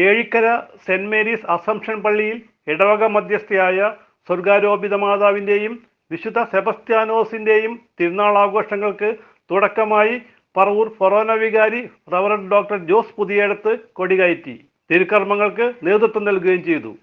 Ezhikkara Saint Mary's assumption പള്ളിയിൽ ഇടവക മധ്യസ്ഥയായ സ്വർഗാരോപിത മാതാവിൻ്റെയും വിശുദ്ധ സെബസ്ത്യാനോസിൻ്റെയും തിരുനാൾ ആഘോഷങ്ങൾക്ക് തുടക്കമായി പറവൂർ ഫൊറോന വികാരി റവറന്റ് ഡോക്ടർ ജോസ് പുതിയേടത്ത് കൊടികയറ്റി തിരുക്കർമ്മങ്ങൾക്ക് നേതൃത്വം നൽകുകയും ചെയ്തു.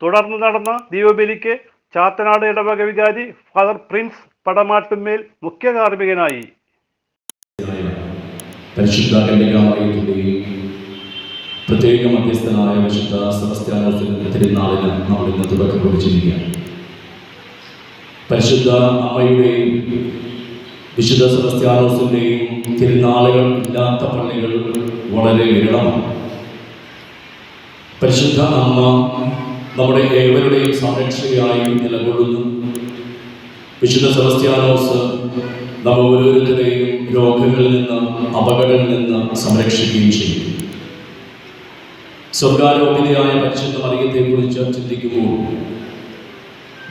തുടർന്ന് നടന്ന ദീപബലിക്ക് ചാത്തനാട് ഇടവക വികാരി ഫാദർ പ്രിൻസ് പടമാട്ടുമേൽ മുഖ്യ കാർമ്മികനായി. പരിശുദ്ധ കന്യകാമറിയത്തിന്റെയും പ്രത്യേക മധ്യസ്ഥനായ വിശുദ്ധ സെബസ്ത്യാനോസിന്റെ തിരുനാളിന് നമ്മൾ ഇന്ന് തുടക്കം കുറിച്ചിരിക്കുകയാണ്. പരിശുദ്ധ അമ്മയുടെയും വിശുദ്ധ സെബസ്ത്യാനോസിന്റെയും തിരുനാളുകൾ ഇല്ലാത്ത പള്ളികൾ വളരെ വിരളമാണ്. പരിശുദ്ധ അമ്മ നമ്മുടെ ഏവരുടെയും സംരക്ഷകയായി നിലകൊള്ളുന്നു. വിശുദ്ധ സെബസ്ത്യാനോസ് നമ്മ ഓരോരുത്തരെയും രോഗങ്ങളിൽ നിന്ന് അപകടങ്ങളിൽ നിന്ന് സംരക്ഷിക്കുകയും ചെയ്യും. സ്വർഗാരോപിതയായ പരിശുദ്ധ മറിയത്തെക്കുറിച്ച് ചിന്തിക്കുമ്പോൾ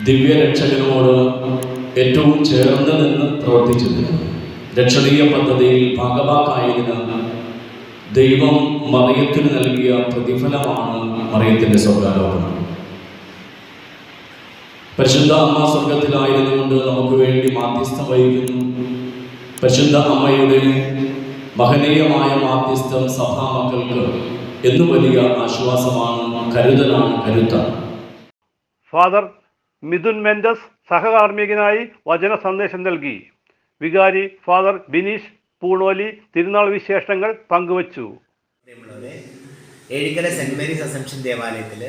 ദിവ്യരക്ഷകനോട് ഏറ്റവും ചേർന്ന് നിന്ന് പ്രവർത്തിച്ചത് രക്ഷണീയ പദ്ധതിയിൽ ഭാഗഭാക്കായതിന് ദൈവം മറിയത്തിന് നൽകിയ പ്രതിഫലമാണ് മറിയത്തിൻ്റെ സ്വർഗാരോപണം. പരിശുദ്ധ അമ്മ സ്വർഗത്തിലായിരുന്നുകൊണ്ട് നമുക്ക് വേണ്ടി മാധ്യസ്ഥം വഹിക്കുന്നു. പരിശുദ്ധ അമ്മയുടെ മഹനീയമായ മാധ്യസ്ഥം സഭാ മക്കൾക്ക് എന്നും വലിയ ആശ്വാസമാണ്, കരുതലാണ്, കരുത്താണ്. ഫാദർ മിഥുൻ മെൻഡസ് സഹകാർമ്മികനായി വചന സന്ദേശം നൽകി. വികാരി ഫാദർ ബിനീഷ് പൂണോലി തിരുനാൾ വിശേഷങ്ങൾ പങ്കുവച്ചു. ഏഴിക്കര സെന്റ് മേരീസ് അസംഷൻ ദേവാലയത്തിൽ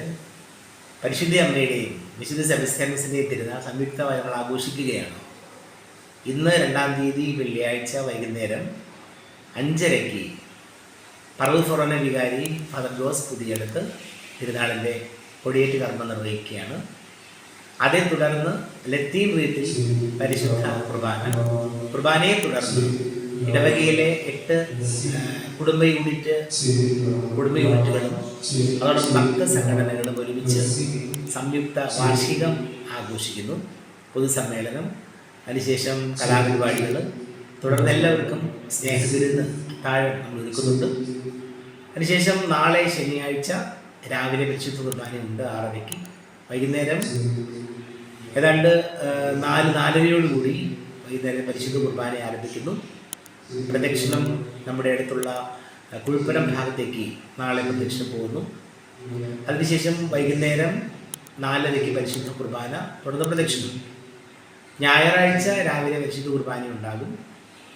പരിശുദ്ധ അമ്മയുടെയും വിശുദ്ധ സെബസ്ത്യാനോസിൻ്റെയും തിരുനാൾ സംയുക്തമായി നമ്മൾ ആഘോഷിക്കുകയാണ്. ഇന്ന് 2-ാം തീയതി വെള്ളിയാഴ്ച വൈകുന്നേരം 5:30 പറവൂർ ഫൊറോന വികാരി ഫാദർ ജോസ് പുതിയേടത്ത് തിരുനാളിൻ്റെ കൊടിയേറ്റ് കർമ്മം നിർവഹിക്കുകയാണ്. അതേ തുടർന്ന് ലത്തീൻ റീത്തിൽ പരിശുദ്ധ കുർബാനയെ തുടർന്ന് ഇടവകയിലെ 8 കുടുംബ യൂണിറ്റുകളും അതോടൊപ്പം ഭക്ത സംഘടനകളും ഒരുമിച്ച് സംയുക്ത വാർഷികം ആഘോഷിക്കുന്നു. പൊതുസമ്മേളനം, അതിനുശേഷം കലാപരിപാടികൾ, തുടർന്ന് എല്ലാവർക്കും സ്നേഹവിരുന്ന് അത്താഴം നമ്മൾ ഒരുക്കുന്നുണ്ട്. അതിനുശേഷം നാളെ ശനിയാഴ്ച രാവിലെ പരിശുദ്ധ കുർബാനയുണ്ട് 6:30. വൈകുന്നേരം ഏതാണ്ട് 4:30 വൈകുന്നേരം പരിശുദ്ധ കുർബാന ആരംഭിക്കുന്നു. പ്രദക്ഷിണം നമ്മുടെ അടുത്തുള്ള കുഴിപ്പുരം ഭാഗത്തേക്ക് നാളെ പ്രദക്ഷിണം പോകുന്നു. അതിനുശേഷം വൈകുന്നേരം 4:30 പരിശുദ്ധ കുർബാന, തുടർന്ന് പ്രദക്ഷിണം. ഞായറാഴ്ച രാവിലെ പരിശുദ്ധ കുർബാന ഉണ്ടാകും.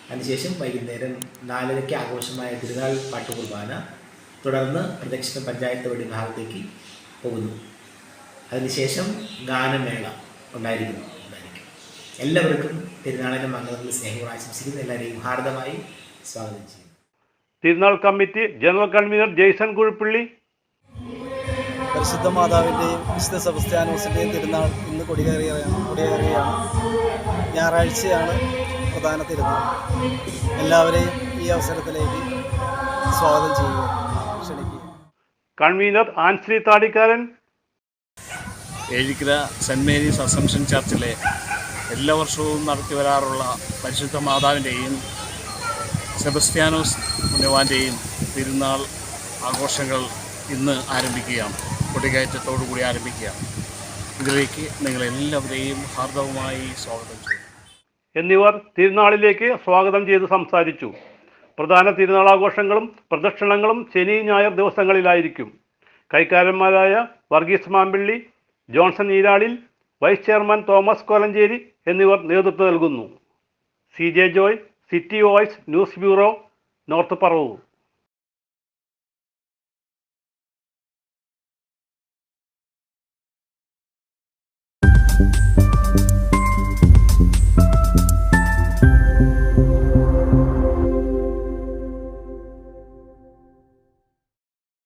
അതിനുശേഷം വൈകുന്നേരം 4:30 ആഘോഷമായ തിരുനാൾ പാട്ട് കുർബാന, തുടർന്ന് പ്രദക്ഷിണം പഞ്ചായത്ത് വഴി ഭാഗത്തേക്ക് പോകുന്നു. അതിനുശേഷം ഗാനമേള ഉണ്ടായിരിക്കും. എല്ലാവർക്കും തിരുനാളിൻ്റെ മംഗളത്തിൽ സ്നേഹം ആശംസിക്കുന്നു. എല്ലാവരെയും ഹാർദമായി സ്വാഗതം ചെയ്യുന്നു. തിരുനാൾ committee general convener Jaison Kuzhappally. പരിശുദ്ധ മാതാവിൻ്റെയും വിശുദ്ധ സെബസ്ത്യാനോസിൻ്റെയും തിരുനാൾ ഇന്ന് കൊടിയേറുകയാണ്. ഞായറാഴ്ചയാണ് പ്രധാന തിരുനാൾ. എല്ലാവരെയും ഈ അവസരത്തിലേക്ക് സ്വാഗതം ചെയ്യുക, ക്ഷണിക്കുക. കൺവീനർ ആൻശ്രീ താടിക്കാരൻ. ഏഴിക്കര സെന്റ് മേരീസ് അസംഷൻ ചർച്ചിലെ എല്ലാ വർഷവും നടത്തി വരാറുള്ള പരിശുദ്ധ മാതാവിൻ്റെയും സെബസ്ത്യാനോസ് പുണ്യവാൻ്റെയും തിരുനാൾ ആഘോഷങ്ങൾ ഇന്ന് ആരംഭിക്കുകയാണ്. കൊടികയറ്റത്തോടുകൂടി ആരംഭിക്കുകയാണ്. ഇതിലേക്ക് നിങ്ങളെല്ലാവരെയും ഹാർദവമായി സ്വാഗതം ചെയ്യും എന്നിവർ തിരുനാളിലേക്ക് സ്വാഗതം ചെയ്ത് സംസാരിച്ചു. പ്രധാന തിരുനാളാഘോഷങ്ങളും പ്രദക്ഷിണങ്ങളും ശനി ഞായർ ദിവസങ്ങളിലായിരിക്കും. കൈക്കാരന്മാരായ Varghese Mampilly, Johnson Eeralil, vice chairman Thomas Kolenchery എന്നിവർ നേതൃത്വം നൽകുന്നു. CJ Joy, city voice news bureau, north Paravur.